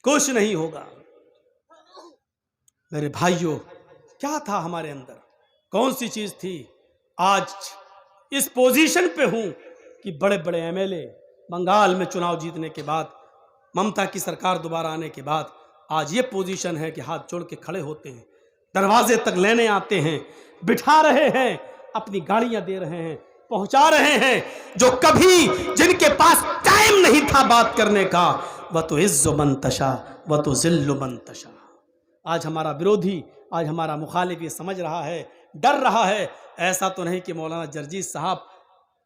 कुछ नहीं होगा। मेरे भाइयों, क्या था हमारे अंदर, कौन सी चीज थी? आज इस पोजीशन पे हूं कि बड़े बड़े एमएलए बंगाल में चुनाव जीतने के बाद, ममता की सरकार दोबारा आने के बाद आज ये पोजीशन है कि हाथ जोड़ के खड़े होते हैं, दरवाजे तक लेने आते हैं, बिठा रहे हैं, अपनी गाड़ियां दे रहे हैं, पहुंचा रहे हैं। जो कभी जिनके पास टाइम नहीं था बात करने का, वह तो इज्जो मंतशा वह तो जिल्लो मंतशा। आज हमारा विरोधी, आज हमारा मुखालिफ ये समझ रहा है, डर रहा है। ऐसा तो नहीं कि मौलाना जर्जीस साहब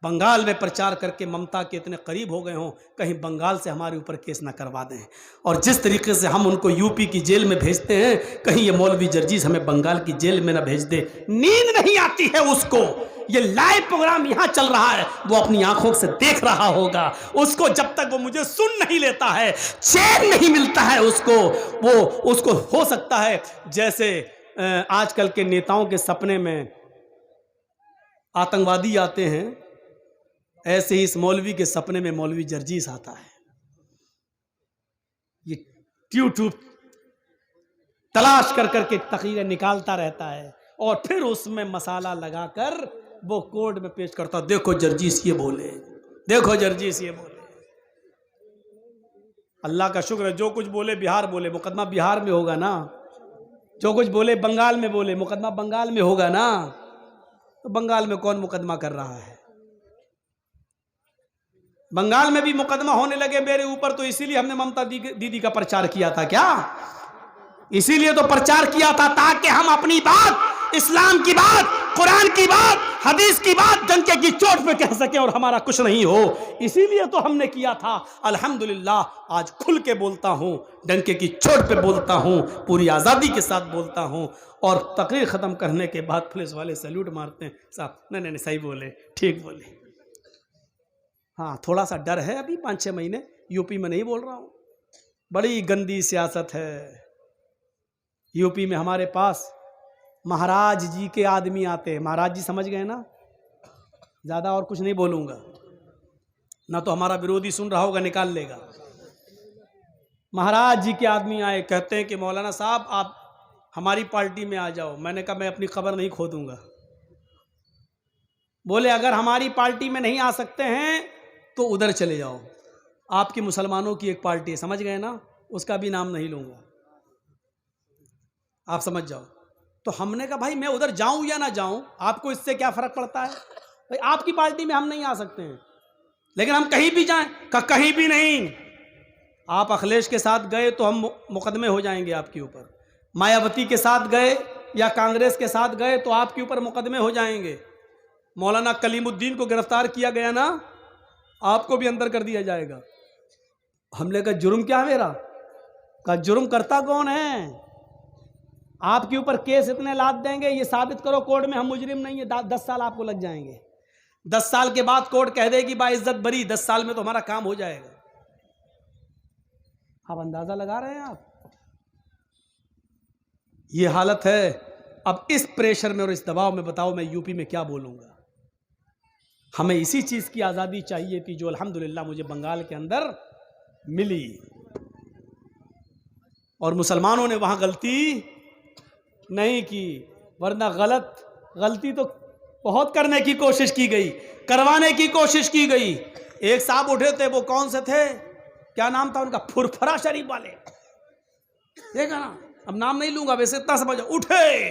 बंगाल में प्रचार करके ममता के इतने करीब हो गए हों, कहीं बंगाल से हमारे ऊपर केस ना करवा दें। और जिस तरीके से हम उनको यूपी की जेल में भेजते हैं, कहीं ये मौलवी जर्जीस हमें बंगाल की जेल में ना भेज दे। नींद नहीं आती है उसको, ये लाइव प्रोग्राम यहाँ चल रहा है, वो अपनी आंखों से देख रहा होगा। उसको जब तक वो मुझे सुन नहीं लेता है, चैन नहीं मिलता है उसको। वो उसको हो सकता है जैसे आजकल के नेताओं के सपने में आतंकवादी आते हैं, ऐसे ही इस मौलवी के सपने में मौलवी जर्जीस आता है। ये यूट्यूब तलाश कर करके तकरीरें निकालता रहता है और फिर उसमें मसाला लगाकर वो कोर्ट में पेश करता, देखो जर्जीस ये बोले, देखो जर्जीस ये बोले। अल्लाह का शुक्र है, जो कुछ बोले बिहार बोले, मुकदमा बिहार में होगा ना। जो कुछ बोले बंगाल में बोले, मुकदमा बंगाल में होगा ना। तो बंगाल में कौन मुकदमा कर रहा है? बंगाल में भी मुकदमा होने लगे मेरे ऊपर, तो इसीलिए हमने ममता दीदी का प्रचार किया था क्या? इसीलिए तो प्रचार किया था ताकि हम अपनी बात, इस्लाम की बात, कुरान की बात, हदीस की बात डंके की चोट पे कह सके और हमारा कुछ नहीं हो। इसीलिए तो हमने किया था। अल्हम्दुलिल्लाह आज खुल के बोलता हूं, डंके की चोट पे बोलता हूं, पूरी आज़ादी के साथ बोलता हूं। और तकरीर ख़त्म करने के बाद पुलिस वाले सैल्यूट मारते हैं, साहब नहीं नहीं सही बोले, ठीक बोले। हाँ, थोड़ा सा डर है अभी, 5-6 महीने यूपी में नहीं बोल रहा हूँ। बड़ी गंदी सियासत है यूपी में। हमारे पास महाराज जी के आदमी आते हैं, महाराज जी समझ गए ना, ज़्यादा और कुछ नहीं बोलूँगा, ना तो हमारा विरोधी सुन रहा होगा निकाल लेगा। महाराज जी के आदमी आए, कहते हैं कि मौलाना साहब आप हमारी पार्टी में आ जाओ। मैंने कहा मैं अपनी खबर नहीं खो दूंगा। बोले अगर हमारी पार्टी में नहीं आ सकते हैं तो उधर चले जाओ, आपकी मुसलमानों की एक पार्टी है, समझ गए ना, उसका भी नाम नहीं लूंगा, आप समझ जाओ। तो हमने कहा भाई मैं उधर जाऊं या ना जाऊं, आपको इससे क्या फर्क पड़ता है? भाई आपकी पार्टी में हम नहीं आ सकते हैं, लेकिन हम कहीं भी जाएं। कहीं भी नहीं। आप अखिलेश के साथ गए तो हम मुकदमे हो जाएंगे आपके ऊपर, मायावती के साथ गए या कांग्रेस के साथ गए तो आपके ऊपर मुकदमे हो जाएंगे। मौलाना कलीमुद्दीन को गिरफ्तार किया गया ना, आपको भी अंदर कर दिया जाएगा। हमने कहा जुर्म क्या है मेरा? कहा जुर्म करता कौन है? आपके ऊपर केस इतने लाद देंगे, ये साबित करो कोर्ट में हम मुजरिम नहीं है, 10 साल आपको लग जाएंगे। 10 साल के बाद कोर्ट कह देगी बाइज्जत बरी, 10 साल में तो हमारा काम हो जाएगा। आप अंदाजा लगा रहे हैं आप? ये हालत है। अब इस प्रेशर में और इस दबाव में बताओ मैं यूपी में क्या बोलूंगा? हमें इसी चीज की आजादी चाहिए थी जो अल्हम्दुलिल्लाह मुझे बंगाल के अंदर मिली। और मुसलमानों ने वहां गलती नहीं की, वरना गलती तो बहुत करने की कोशिश की गई, करवाने की कोशिश की गई। एक साहब उठे थे, वो कौन से थे, क्या नाम था उनका, फुरफरा शरीफ वाले, देखा ना, अब नाम नहीं लूंगा, वैसे इतना समझ उठे,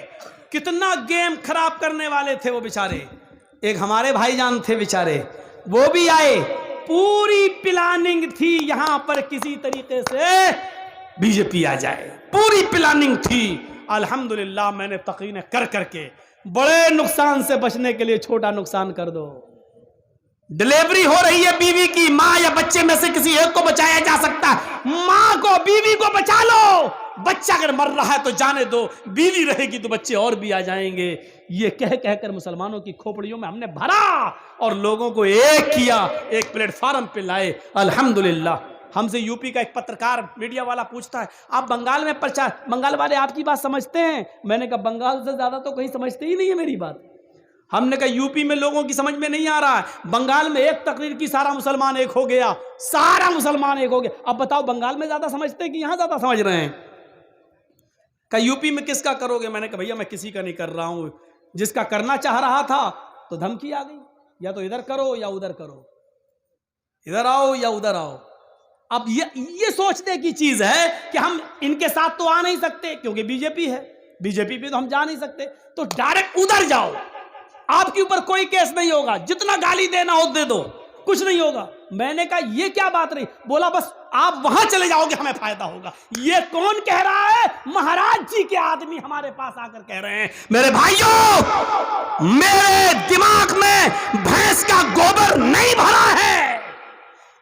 कितना गेम खराब करने वाले थे वो बेचारे। एक हमारे भाईजान थे बेचारे, वो भी आए, पूरी प्लानिंग थी यहां पर किसी तरीके से बीजेपी आ जाए, पूरी प्लानिंग थी। अल्हम्दुलिल्लाह मैंने तकीने कर करके बड़े नुकसान से बचने के लिए छोटा नुकसान कर दो। डिलीवरी हो रही है बीवी की, माँ या बच्चे में से किसी एक को बचाया जा सकता है, माँ को बीवी को बचा लो। बच्चा अगर मर रहा है तो जाने दो, बीवी रहेगी तो बच्चे और भी आ जाएंगे। ये कह कहकर मुसलमानों की खोपड़ियों में हमने भरा और लोगों को एक किया, एक प्लेटफार्म पे लाए। अल्हम्दुलिल्लाह। हमसे यूपी का एक पत्रकार मीडिया वाला पूछता है आप बंगाल में प्रचार, बंगाल वाले आपकी बात समझते हैं? मैंने कहा बंगाल से ज्यादा तो कहीं समझते ही नहीं है मेरी बात। हमने कहा यूपी में लोगों की समझ में नहीं आ रहा है, बंगाल में एक तकरीर की सारा मुसलमान एक हो गया, सारा मुसलमान एक हो गया। अब बताओ बंगाल में ज्यादा समझते हैं कि यहां ज्यादा समझ रहे हैं? कहा यूपी में किसका करोगे? मैंने कहा भैया मैं किसी का नहीं कर रहा हूं, जिसका करना चाह रहा था तो धमकी आ गई, या तो इधर करो या उधर करो, इधर आओ या उधर आओ। अब ये सोचने की चीज है कि हम इनके साथ तो आ नहीं सकते क्योंकि बीजेपी है, बीजेपी पे तो हम जा नहीं सकते, तो डायरेक्ट उधर जाओ, आपके ऊपर कोई केस नहीं होगा, जितना गाली देना हो दे दो, कुछ नहीं होगा। मैंने कहा ये क्या बात रही? बोला बस आप वहां चले जाओगे हमें फायदा होगा। ये कौन कह रहा है? महाराज जी के आदमी हमारे पास आकर कह रहे हैं। मेरे भाइयों, मेरे दिमाग में भैंस का गोबर नहीं भरा है,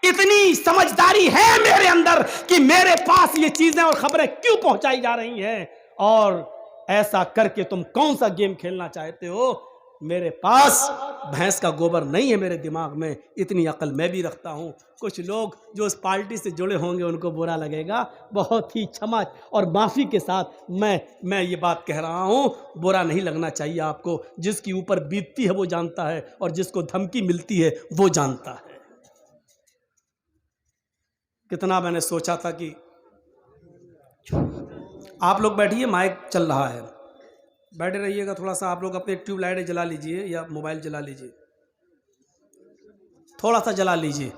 इतनी समझदारी है मेरे अंदर कि मेरे पास ये चीजें और खबरें क्यों पहुंचाई जा रही हैं, और ऐसा करके तुम कौन सा गेम खेलना चाहते हो। मेरे पास भैंस का गोबर नहीं है मेरे दिमाग में, इतनी अकल मैं भी रखता हूं। कुछ लोग जो उस पार्टी से जुड़े होंगे उनको बुरा लगेगा, बहुत ही क्षमा और माफी के साथ मैं ये बात कह रहा हूं, बुरा नहीं लगना चाहिए आपको। जिसकी ऊपर बीतती है वो जानता है, और जिसको धमकी मिलती है वो जानता है। कितना मैंने सोचा था कि आप लोग बैठिए, माइक चल रहा है, बैठे रहिएगा थोड़ा सा। आप लोग अपने ट्यूबलाइट जला लीजिए या मोबाइल जला लीजिए, थोड़ा सा जला लीजिए।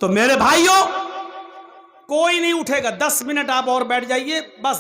तो मेरे भाइयों, कोई नहीं उठेगा, 10 मिनट आप और बैठ जाइए बस।